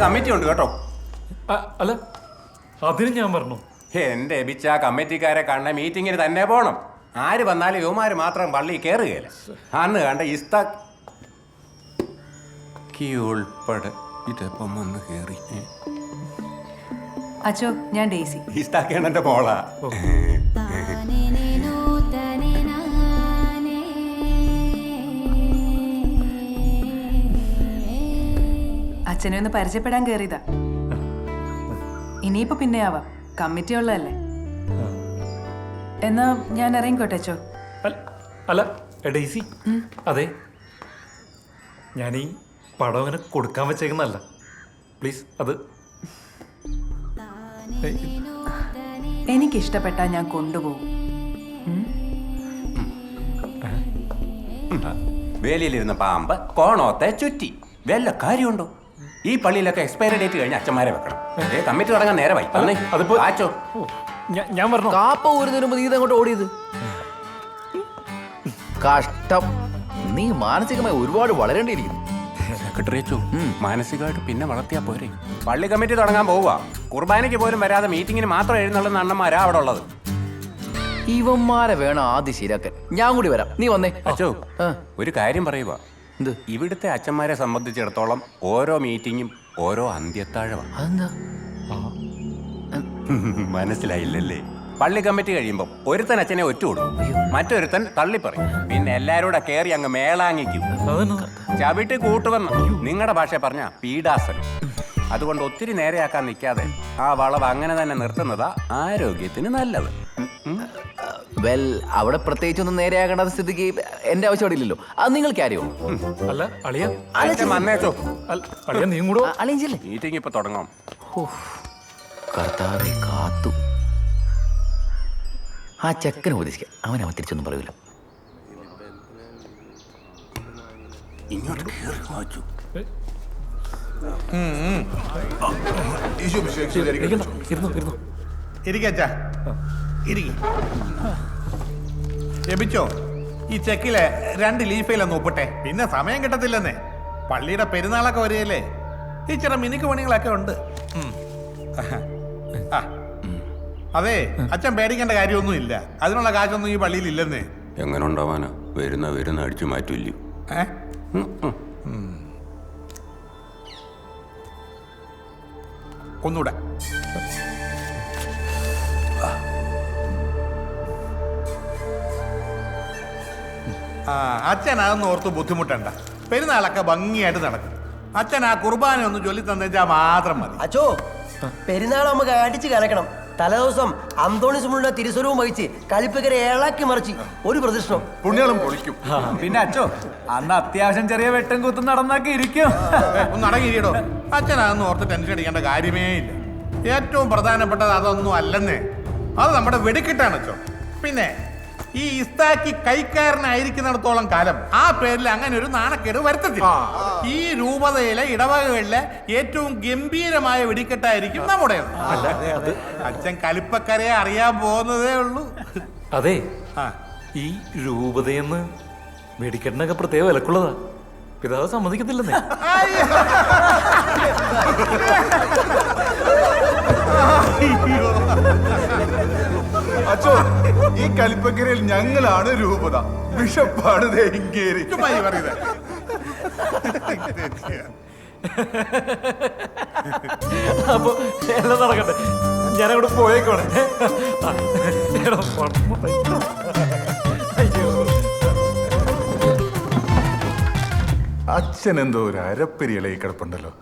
Committee ഉണ്ട് കേട്ടോ. അല്ല, അതിന് ഞാൻ പറഞ്ഞു. എന്റെ ബിച്ച കമ്മിറ്റിക്കാരെ കണ്ട മീറ്റിങ്ങിന് തന്നെ പോണം. ആര് വന്നാലും യുവമാര് മാത്രം പള്ളി കയറുകയില്ല. അന്ന് കണ്ട ഇസ്താക്കി ഉൾപ്പെടെ ഇതപ്പം ഒന്ന് കയറി. അച്ചോ, ഞാൻ ഡേസി. ഇസ്താക്കിയാണ് എന്റെ മോളാ. അച്ഛനെ ഒന്ന് പരിചയപ്പെടാൻ കയറിയതാ. ഇനിയിപ്പോ പിന്നെ ആവാം, കമ്മിറ്റി ഉള്ളതല്ലേ. എന്നാ ഞാൻ ഇറങ്ങിക്കോട്ടെ അച്ചോ. അല്ല ഡേസി, അതെ, ഞാൻ ഈ പടം അങ്ങനെ കൊടുക്കാൻ വെച്ചേക്കുന്നല്ല. പ്ലീസ് അത് എനിക്കിഷ്ടപ്പെട്ടാ ഞാൻ കൊണ്ടുപോകും. വേലിയിലിരുന്ന പാമ്പ് കോണോത്തെ ചുറ്റി. വല്ല കാര്യമുണ്ടോ? ഈ പള്ളിയിലൊക്കെ എക്സ്പയറി ഡേറ്റ് കഴിഞ്ഞ അച്ഛന്മാരെ വെക്കണം. കമ്മിറ്റി തുടങ്ങാൻ നേരമായി. അതിപ്പോ ആച്ചോ, ഞാൻ പറഞ്ഞു. കാപ്പ ഊരുന്നതിന് മുമ്പ് നീ ഇതങ്ങോട്ട് ഓടിയത് കഷ്ടം. നീ മാനസികമായി ഒരുപാട് വളരേണ്ടിയിരിക്കുന്നു. സെക്രട്ടറിയച്ചു, മാനസികമായിട്ട് പിന്നെ വളർത്തിയാ പോരെ. പള്ളി കമ്മിറ്റി തുടങ്ങാൻ പോവുക. കുർബാനയ്ക്ക് പോലും വരാതെ മീറ്റിങ്ങിന് മാത്രം എഴുന്നള്ളുന്ന അണ്ണന്മാരാ അവിടെ ഉള്ളത്. ഇവന്മാരെ വേണം ആദ്യം ശരിയാക്കാൻ. ഞാൻ കൂടി വരാം, നീ വന്നേ. അച്ചോ, ഒരു കാര്യം പറയുക. എന്ത്? ഇവിടുത്തെ അച്ഛന്മാരെ സംബന്ധിച്ചിടത്തോളം ഓരോ മീറ്റിങ്ങും ഓരോ അന്ത്യത്താഴമാണ്. അതെന്താ? മനസ്സിലായില്ലല്ലേ? പള്ളി കമ്മിറ്റി കഴിയുമ്പോൾ ഒരുത്തൻ അച്ഛനെ ഒറ്റ കൊടുക്കും, മറ്റൊരുത്തൻ തള്ളിപ്പറയും, പിന്നെ എല്ലാവരും കയറി അങ്ങ് മേളാങ്ങിക്കും. ചവിട്ടി കൂട്ടുവെന്ന് നിങ്ങളുടെ ഭാഷ പറഞ്ഞ പീഡാസനം. അതുകൊണ്ട് ഒത്തിരി നേരെയാക്കാൻ നിൽക്കാതെ ആ വളവ് അങ്ങനെ തന്നെ നിർത്തുന്നതാ ആരോഗ്യത്തിന് നല്ലത്. വെൽ, അവിടെ പ്രത്യേകിച്ചൊന്നും നേരെയാകേണ്ട സ്ഥിതിക്ക് എന്റെ ആവശ്യം അവിടെ ഇല്ലല്ലോ. അത് നിങ്ങൾക്ക് അറിയോ? അല്ല അളിയ, വന്നേച്ചോ. അളിയ നീ കൂടെ അളിയല്ലേ? മീറ്റിംഗ് ഇപ്പൊ തുടങ്ങാം. കർത്താവെ കാത്തു. ആ ചെക്കനെ ഉപദേശിക്കാം, അവൻ തിരിച്ചൊന്നും പറയൂല. ഇങ്ങോട്ട് കേറി വാച്ചു. ജപിച്ചോ, ഈ ചെക്കിലെ 2 ലീഫയിലൊന്ന് ഒപ്പിട്ടെ. പിന്നെ സമയം കിട്ടത്തില്ലെന്നേ. പള്ളിയുടെ പെരുന്നാളൊക്കെ വരികയല്ലേ. ഈ ചെറ മിനുക്ക് പണികളൊക്കെ ഉണ്ട്. അതെ, അച്ഛൻ പേടിക്കേണ്ട കാര്യമൊന്നും ഇല്ല. അതിനുള്ള കാശൊന്നും ഈ പള്ളിയിൽ ഇല്ലെന്നേ. എങ്ങനെ ഉണ്ടാവാനാ? വരുന്ന അടിച്ചു മാറ്റില്ലയോ? ഒന്നൂടെ. അച്ഛൻ അതൊന്നും ഓർത്ത് ബുദ്ധിമുട്ടണ്ട. പെരുന്നാളൊക്കെ ഭംഗിയായിട്ട് നടക്കും. അച്ഛൻ ആ കുർബാന ഒന്ന് ചൊല്ലി തന്നേച്ചാൽ മാത്രം മതി. അച്ചോ, പെരുന്നാൾ നമുക്ക് അടിച്ച് കലക്കണം. തലേദിവസം അന്തോണിസുമുള്ള തിരുസ്വരവും വഹിച്ച് കളിപ്പക്കരെ ഇളക്കി മറിച്ച് ഒരു പ്രദർശനം പുണ്യാളും പൊളിക്കും. പിന്നെ അച്ചോ, അന്ന് അത്യാവശ്യം ചെറിയ വെട്ടും കുത്തും നടന്നൊക്കെ ഇരിക്കും. ഒന്ന് അടങ്ങിയിടോ. അച്ഛൻ അതൊന്നും ഓർത്ത് ടെൻഷൻ അടിക്കേണ്ട കാര്യമേ ഇല്ല. ഏറ്റവും പ്രധാനപ്പെട്ടത് അതൊന്നും അല്ലെന്നേ. അത് നമ്മുടെ വെടിക്കെട്ടാണ് അച്ചോ. പിന്നെ ഈ ഇസ്താക്കി കൈക്കാരനായിരിക്കുന്നിടത്തോളം കാലം ആ പേരിൽ അങ്ങനെ ഒരു നാണക്കേട് വരുത്തത്തില്ല. ഈ രൂപതയിലെ ഇടവകകളിലെ ഏറ്റവും ഗംഭീരമായ വെടിക്കെട്ടായിരിക്കും നമ്മുടെ. അച്ഛൻ കലിപ്പക്കരയെ അറിയാൻ പോകുന്നതേ ഉള്ളൂ. അതെ, ഈ രൂപതയെന്ന് വെടിക്കെട്ടിനൊക്കെ പ്രത്യേക വിലക്കുള്ളതാ. പിതാവ് സമ്മതിക്കത്തില്ലെന്നേ. അച്ചോ, ഈ കലിപ്പക്കരയിൽ ഞങ്ങളാണ് രൂപത, ബിഷപ്പാണ് ദേങ്കേരി. അപ്പൊ എല്ലാം നടക്കട്ടെ, ഞാനങ്ങോട്ട് പോയേക്കോണേ. അച്ഛൻ എന്തോ ഒരു അരപ്പരി ഇളകി കിടപ്പുണ്ടല്ലോ.